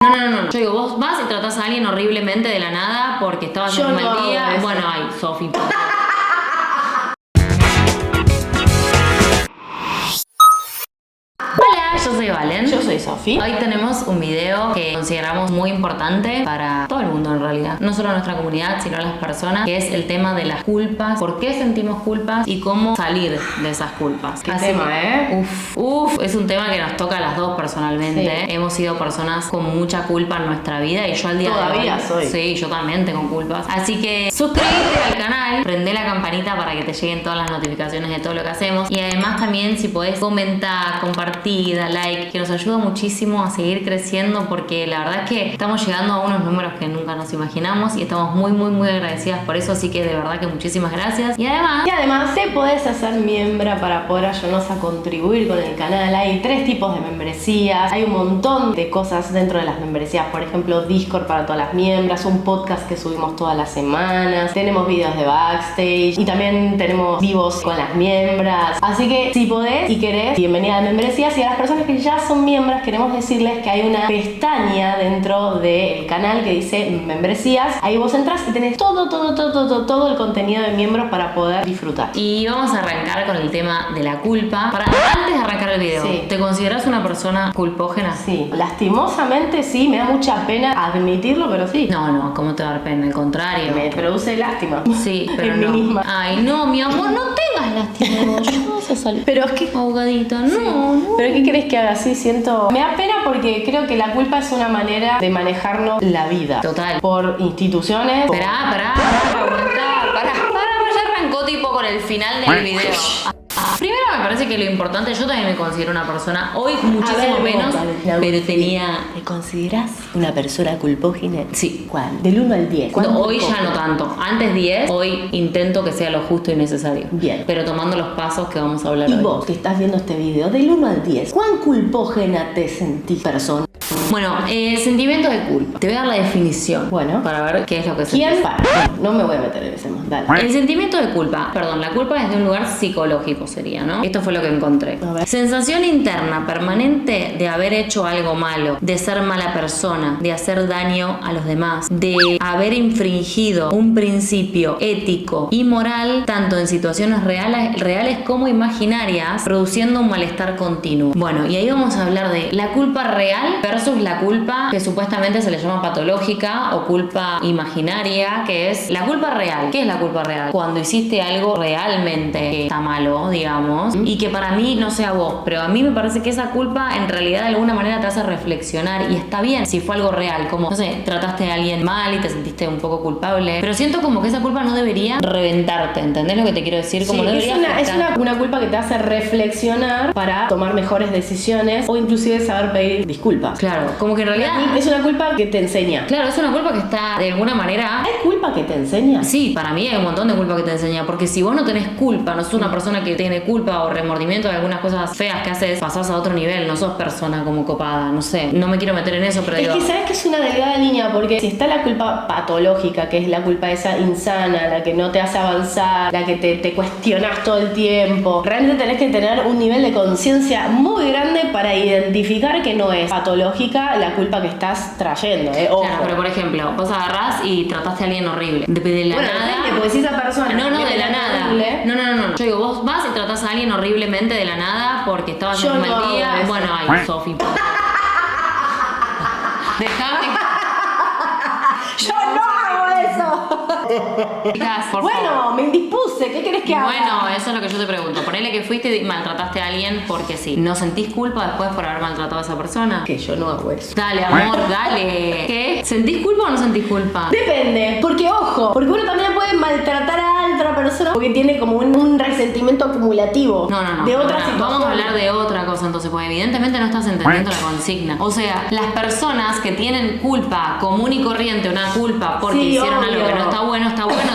No. Yo digo, vos vas y tratás a alguien horriblemente de la nada porque estaba haciendo un mal día. Bueno, ay, Sofi. Hola, yo soy Valen. Yo soy Sofi. Hoy tenemos un video que consideramos muy importante para todo el mundo en realidad. No solo nuestra comunidad, sino las personas, que es el tema de las culpas, por qué sentimos culpas y cómo salir de esas culpas. Qué tema, es un tema que nos toca a las dos personalmente. Sí. Hemos sido personas con mucha culpa en nuestra vida y yo al día Todavía de hoy soy. Sí, yo también tengo culpas. Así que suscríbete al canal, prende la campanita para que te lleguen todas las notificaciones de todo lo que hacemos. Y además también si podés comentar, compartir, dar like, que nos ayuda muchísimo a seguir creciendo, porque la verdad es que estamos llegando a unos números que nunca nos imaginamos y estamos muy agradecidas por eso. Así que de verdad que muchísimas gracias. Y además te podés hacer miembro para poder ayudarnos a contribuir con el canal. Hay 3 tipos de membresías, hay un montón de cosas dentro de las membresías. Por ejemplo, Discord para todas las miembros, un podcast que subimos todas las semanas, tenemos videos de backstage y también tenemos vivos con las miembros. Así que si podés y querés, bienvenida a la membresía. Y a las personas que ya son miembros, queremos decirles que hay una pestaña dentro del canal que dice membresías. Ahí vos entras y tenés todo el contenido de miembros para poder disfrutar. Y vamos a arrancar con el tema de la culpa. Antes de arrancar el video, Sí. ¿te consideras una persona culpógena? Sí, lastimosamente sí, me da mucha pena admitirlo, pero sí. No, ¿cómo te va a dar pena? Al contrario. Me produce lástima. Sí, pero en no. mí misma. Ay, no, mi amor, no tengas lástima vos. Yo vas a salir Pero es que ahogadita. No. ¿Pero qué querés que haga? Sí, siento... Me da pena porque creo que la culpa es una manera de manejarnos la vida. Total. Por instituciones. Pará, aguantá. Pará, ya arrancó tipo con el final del video. Primero me parece que lo importante, yo también me considero una persona, hoy muchísimo menos, pero tenía... ¿Te consideras una persona culpógena? Sí. ¿Cuál? Del 1 al 10. No, hoy ya no tanto. Antes 10, hoy intento que sea lo justo y necesario. Bien. Pero tomando los pasos que vamos a hablar Y hoy. vos, que estás viendo este video, del 1 al 10, ¿cuán culpógena te sentís persona? Bueno, sentimiento de culpa. Te voy a dar la definición. Bueno. Para ver qué es lo que sentís. ¿Quién para? No me voy a meter en ese mundo. Dale. El sentimiento de culpa, la culpa es de un lugar psicológico sería, ¿no? Esto fue lo que encontré. A ver. Sensación interna permanente de haber hecho algo malo, de ser mala persona, de hacer daño a los demás, de haber infringido un principio ético y moral, tanto en situaciones reales como imaginarias, produciendo un malestar continuo. Bueno, y ahí vamos a hablar de la culpa real versus la culpa que supuestamente se le llama patológica o culpa imaginaria, que es la culpa real. ¿Qué es la culpa real? Cuando hiciste algo realmente que está malo, digamos, y que para mí, no sé a vos, pero a mí me parece que esa culpa en realidad de alguna manera te hace reflexionar y está bien si fue algo real, como, no sé, trataste a alguien mal y te sentiste un poco culpable, pero siento como que esa culpa no debería reventarte, ¿entendés lo que te quiero decir? Como Sí, no debería es afectar. una culpa que te hace reflexionar para tomar mejores decisiones o inclusive saber pedir disculpas. Claro, como que en realidad... Es una culpa que te enseña. Claro, es una culpa que está de alguna manera... ¿Hay culpa que te enseña? Sí, para mí hay un montón de culpa que te enseña, porque si vos no tenés culpa, no sos una persona que tiene culpa o remordimiento de algunas cosas feas que haces, pasás a otro nivel, no sos persona como copada, no sé, no me quiero meter en eso, pero Es digo... que sabes que es una delgada línea, porque si está la culpa patológica, que es la culpa esa insana, la que no te hace avanzar, la que te cuestionas todo el tiempo, realmente tenés que tener un nivel de conciencia muy grande para identificar que no es patológica la culpa que estás trayendo, Ojo. Claro, pero por ejemplo, vos agarrás y trataste a alguien horrible. De la nada. Depende, porque si esa persona... No, de la nada. horrible, No. Yo digo, vos vas y tratás a alguien horriblemente de la nada porque estabas Yo en un no mal día. hago eso. Bueno, ay, Sofi. Déjame. ¡Yo no hago eso! Chicas, por favor. Bueno, me indispuse, ¿qué querés que haga? Bueno, eso es lo que yo te pregunto. Ponele que fuiste y maltrataste a alguien porque sí. ¿No sentís culpa después por haber maltratado a esa persona? Que yo no hago eso. Dale, amor, dale. ¿Qué? ¿Sentís culpa o no sentís culpa? Depende, porque ojo, porque uno también puede maltratar a otra persona porque tiene como un resentimiento acumulativo No. de otra situación. Vamos a hablar de otra cosa entonces, porque evidentemente no estás entendiendo la consigna. O sea, las personas que tienen culpa común y corriente, una culpa porque Sí, hicieron obvio. algo que no está bueno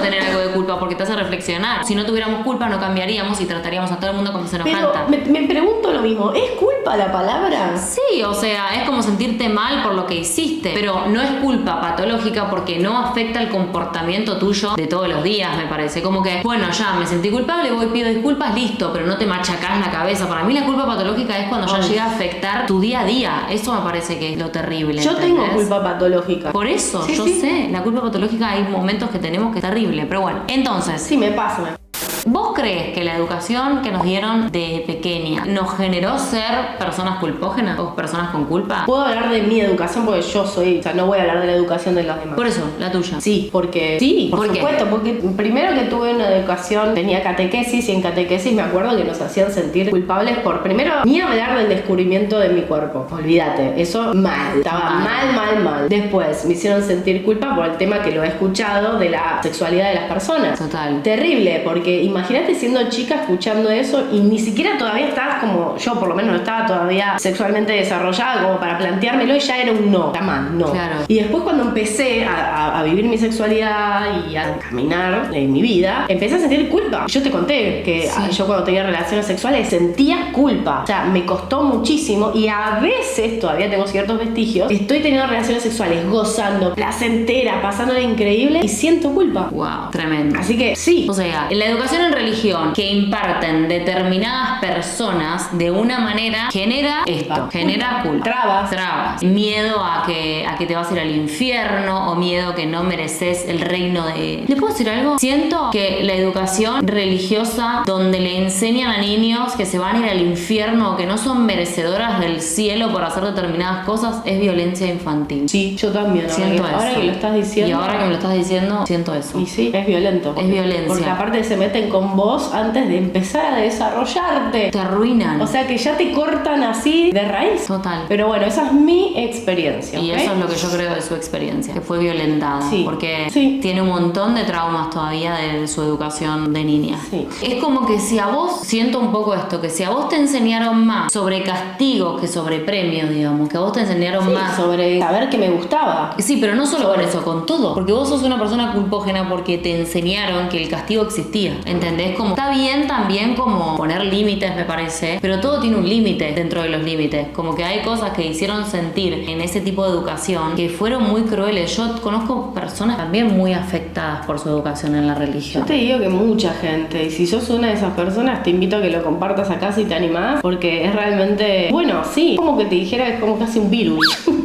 tener algo de culpa porque te hace reflexionar. Si no tuviéramos culpa no cambiaríamos y trataríamos a todo el mundo como se nos Pero canta. me pregunto lo mismo, ¿es culpa la palabra? Sí, o sea, es como sentirte mal por lo que hiciste, pero no es culpa patológica porque no afecta el comportamiento tuyo de todos los días, me parece. Como que, bueno, ya me sentí culpable, voy, pido disculpas, listo, pero no te machacás la cabeza. Para mí la culpa patológica es cuando ya llega a afectar tu día a día. Eso me parece que es lo terrible. Yo ¿entendés? tengo culpa patológica. Por eso, yo sé, la culpa patológica hay momentos que tenemos que es terrible, pero bueno. Entonces, Sí, me pasa. ¿vos crees que la educación que nos dieron de pequeña nos generó ser personas culpógenas o personas con culpa? Puedo hablar de mi educación porque yo soy, o sea, no voy a hablar de la educación de los demás. Por eso, la tuya. Sí, porque sí, por ¿Por qué? supuesto, porque primero que tuve una educación, tenía catequesis y en catequesis me acuerdo que nos hacían sentir culpables por primero ni hablar del descubrimiento de mi cuerpo. Olvídate, eso mal, estaba mal. Después me hicieron sentir culpa por el tema que lo he escuchado de la sexualidad de las personas. Total. Terrible, porque imagínate siendo chica escuchando eso y ni siquiera todavía estabas como yo, por lo menos no estaba todavía sexualmente desarrollada como para planteármelo y ya era un no, jamás, no. Claro. Y después cuando empecé a vivir mi sexualidad y a caminar en mi vida, empecé a sentir culpa. Yo te conté que yo cuando tenía relaciones sexuales sentía culpa. O sea, me costó muchísimo y a veces, todavía tengo ciertos vestigios, estoy teniendo relaciones sexuales, gozando, placentera, pasándola increíble y siento culpa. Wow, tremendo. Así que sí. O sea, en la educación en religión que imparten determinadas personas de una manera genera esto, genera culpa. Trabas. Miedo a que te vas a ir al infierno o miedo a que no mereces el reino de... ¿Le puedo decir algo? Siento que la educación religiosa donde le enseñan a niños que se van a ir al infierno o que no son merecedoras del cielo por hacer determinadas cosas es violencia infantil. Sí, yo también. Siento ahora eso. que lo estás diciendo. Y ahora que me lo estás diciendo, siento eso. Y sí, es violento. Es violencia. Porque aparte se meten con vos antes de empezar a desarrollarte. Te arruinan. O sea que ya te cortan así de raíz. Total. Pero bueno, esa es mi experiencia. Y ¿ok? eso es lo que yo creo de su experiencia, que fue violentada. Sí. Porque Sí. tiene un montón de traumas todavía de su educación de niña. Sí. Es como que si a vos, siento un poco esto, que si a vos te enseñaron más sobre castigos que sobre premios, digamos, que a vos te enseñaron Sí, más sobre saber que me gustaba. Sí, pero no solo Sobre- con eso, con todo. Porque vos sos una persona culpógena porque te enseñaron que el castigo existía. ¿Entendés? Como está bien también como poner límites, me parece, pero todo tiene un límite dentro de los límites. Como que hay cosas que hicieron sentir en ese tipo de educación que fueron muy crueles. Yo conozco personas también muy afectadas por su educación en la religión. Yo te digo que mucha gente, y si sos una de esas personas, te invito a que lo compartas acá si te animás, porque es realmente, bueno, sí, como que te dijera que es como casi un virus.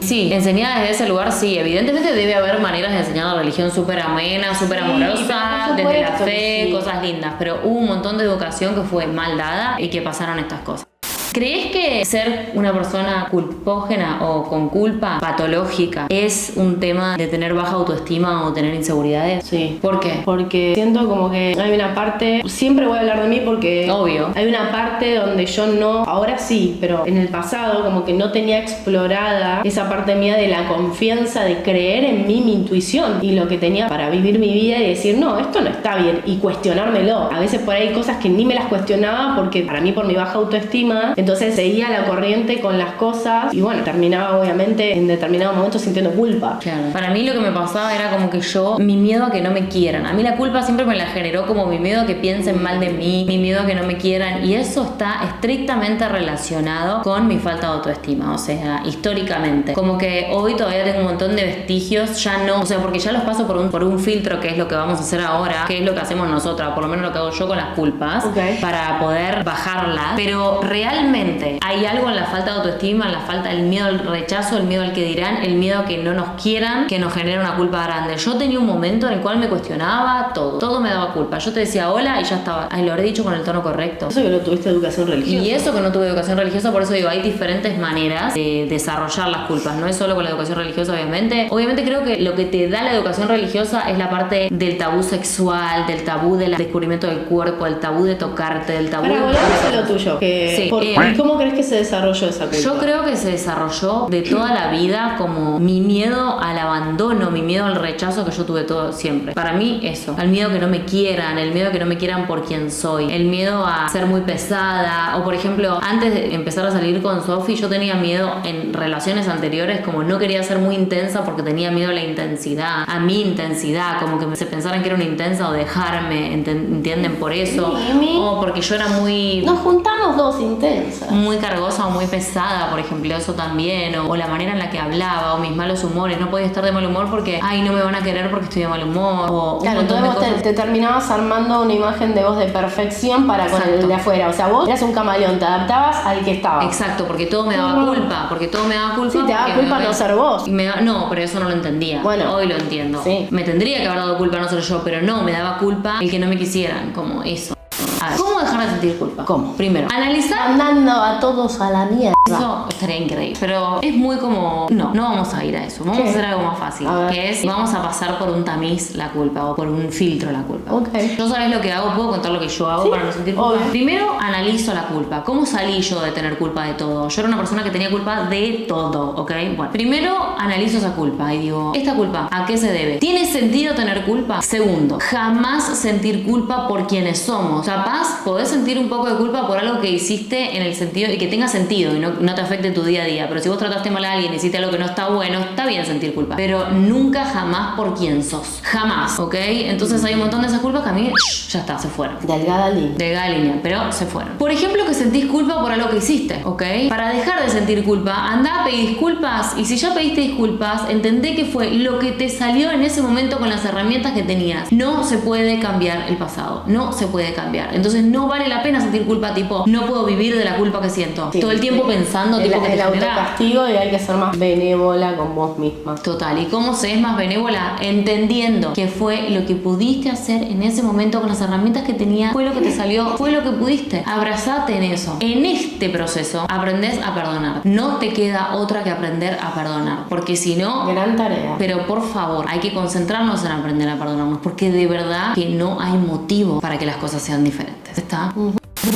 Sí, enseñada desde ese lugar, sí. Evidentemente debe haber maneras de enseñar la religión súper amena, súper Sí, amorosa, pero por desde la supuesto fe, que sí. cosas lindas. Pero hubo un montón de educación que fue mal dada y que pasaron estas cosas. ¿Crees que ser una persona culpógena o con culpa patológica es un tema de tener baja autoestima o tener inseguridades? Sí. ¿Por qué? Porque siento como que hay una parte, siempre voy a hablar de mí porque Obvio. hay una parte donde yo no, ahora sí, pero en el pasado como que no tenía explorada esa parte mía de la confianza, de creer en mí, mi intuición y lo que tenía para vivir mi vida y decir, no, esto no está bien y cuestionármelo. A veces por ahí hay cosas que ni me las cuestionaba porque para mí por mi baja autoestima, entonces seguía la corriente con las cosas y bueno, terminaba obviamente en determinado momento sintiendo culpa. Claro. Para mí lo que me pasaba era como que mi miedo a que no me quieran. A mí la culpa siempre me la generó como mi miedo a que piensen mal de mí, mi miedo a que no me quieran. Y eso está estrictamente relacionado con mi falta de autoestima. O sea, históricamente. Como que hoy todavía tengo un montón de vestigios, ya no. O sea, porque ya los paso por un filtro, que es lo que vamos a hacer ahora, que es lo que hacemos nosotras, por lo menos lo que hago yo con las culpas, Ok. para poder bajarlas. Pero realmente hay algo en la falta de autoestima, en la falta del miedo al rechazo, el miedo al que dirán, el miedo a que no nos quieran, que nos genera una culpa grande. Yo tenía un momento en el cual me cuestionaba todo me daba culpa. Yo te decía hola y ya estaba, ay, lo habré dicho con el tono correcto. Eso que no tuviste educación religiosa. Y eso que no tuve educación religiosa, por eso digo, hay diferentes maneras de desarrollar las culpas. No es solo con la educación religiosa, obviamente. Obviamente creo que lo que te da la educación religiosa es la parte del tabú sexual, del tabú del descubrimiento del cuerpo, del tabú de tocarte, del tabú Para de... volvamos a lo tuyo. Sí, ¿Y cómo crees que se desarrolló esa culpa? Yo creo que se desarrolló de toda la vida como mi miedo al abandono, mi miedo al rechazo que yo tuve todo siempre. Para mí eso, al miedo que no me quieran, el miedo que no me quieran por quien soy, el miedo a ser muy pesada, o por ejemplo, antes de empezar a salir con Sofi, yo tenía miedo en relaciones anteriores, como no quería ser muy intensa porque tenía miedo a la intensidad, a mi intensidad, como que se pensaran que era una intensa o dejarme, ¿entienden? Por eso, Mimi. o porque yo era muy... Nos juntamos dos intensos. densa. Muy cargosa o muy pesada, por ejemplo, eso también, o la manera en la que hablaba, o mis malos humores, no podía estar de mal humor porque, ay, no me van a querer porque estoy de mal humor, o claro, un montón de entonces cosas. te terminabas armando una imagen de vos de perfección para con Exacto. el de afuera, o sea, vos eras un camaleón, te adaptabas al que estaba. Exacto, porque todo me daba culpa, Sí, te daba porque culpa no ser vos. No, pero eso no lo entendía. Bueno, hoy lo entiendo. sí. Me tendría que haber dado culpa no ser yo, pero no, me daba culpa el que no me quisieran, como eso. A ver, ¿cómo dejar de sentir culpa? ¿Cómo? Primero, analizar. Mandando a todos a la mierda. Eso estaría increíble, pero es muy como, no vamos a ir a eso, vamos ¿Qué? a hacer algo más fácil, A ver. que es, vamos a pasar por un tamiz la culpa o por un filtro la culpa. Ok. Yo sabes lo que hago, puedo contar lo que yo hago Sí, para no sentir culpa. obvio. Primero analizo la culpa, ¿cómo salí yo de tener culpa de todo? Yo era una persona que tenía culpa de todo, ¿ok? Bueno, primero analizo esa culpa y digo, ¿esta culpa a qué se debe? ¿Tiene sentido tener culpa? Segundo, jamás sentir culpa por quienes somos. Capaz podés sentir un poco de culpa por algo que hiciste en el sentido y que tenga sentido y no te afecte tu día a día, pero si vos trataste mal a alguien y hiciste algo que no está bueno, está bien sentir culpa, pero nunca jamás por quién sos, jamás, ¿ok? Entonces hay un montón de esas culpas que a mí ya está, se fueron. Delgada línea. Delgada línea, pero se fueron. Por ejemplo, que sentís culpa por algo que hiciste, ¿ok? Para dejar de sentir culpa, andá a pedir disculpas y si ya pediste disculpas, entendé que fue lo que te salió en ese momento con las herramientas que tenías. No se puede cambiar el pasado, no se puede cambiar. Entonces no vale la pena sentir culpa, tipo, no puedo vivir de la culpa que siento. Sí, todo el tiempo pensando, el tipo, que te genera- autocastigo y hay que ser más benévola con vos misma. Total, ¿y cómo se es más benévola? Entendiendo que fue lo que pudiste hacer en ese momento con las herramientas que tenías, fue lo que te salió, fue lo que pudiste. Abrazate en eso. En este proceso aprendés a perdonar. No te queda otra que aprender a perdonar, porque si no... Gran tarea. Pero por favor, hay que concentrarnos en aprender a perdonarnos, porque de verdad que no hay motivo para que las cosas sean diferentes. ¿Está?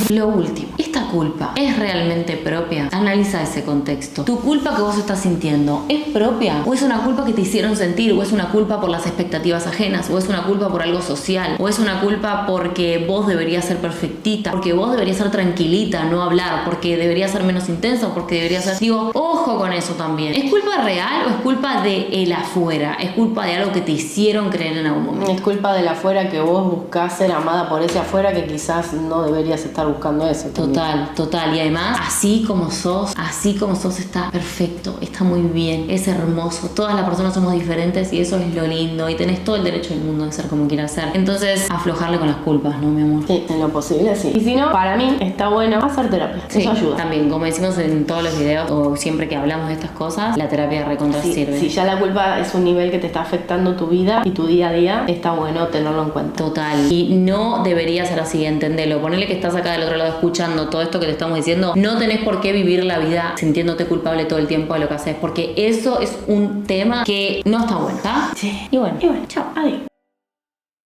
Lo último, ¿esta culpa es realmente propia? Analiza ese contexto. ¿Tu culpa que vos estás sintiendo es propia? ¿O es una culpa que te hicieron sentir? ¿O es una culpa por las expectativas ajenas? ¿O es una culpa por algo social? ¿O es una culpa porque vos deberías ser perfectita? ¿Porque vos deberías ser tranquilita, no hablar? ¿Porque deberías ser menos intensa? ¿Porque deberías ser...? Digo, ojo con eso también. ¿Es culpa real o es culpa de el afuera? ¿Es culpa de algo que te hicieron creer en algún momento? Es culpa del afuera que vos buscás ser amada por ese afuera que quizás no deberías estar buscando eso. También. Total. Y además, así como sos está perfecto, está muy bien, es hermoso. Todas las personas somos diferentes y eso es lo lindo. Y tenés todo el derecho del mundo de ser como quieras ser. Entonces, aflojarle con las culpas, ¿no, mi amor? Sí, en lo posible sí. Y si no, para mí está bueno hacer terapia. Sí, Eso ayuda. también, como decimos en todos los videos o siempre que hablamos de estas cosas, la terapia recontra sirve. Si ya la culpa es un nivel que te está afectando tu vida y tu día a día, está bueno tenerlo en cuenta. Total. Y no debería ser así, entendelo. Ponele que estás acá del otro lado escuchando todo esto que te estamos diciendo. No tenés por qué vivir la vida sintiéndote culpable todo el tiempo de lo que haces, porque eso es un tema que no está bueno, ¿está? Sí. Y bueno, Chao. Adiós.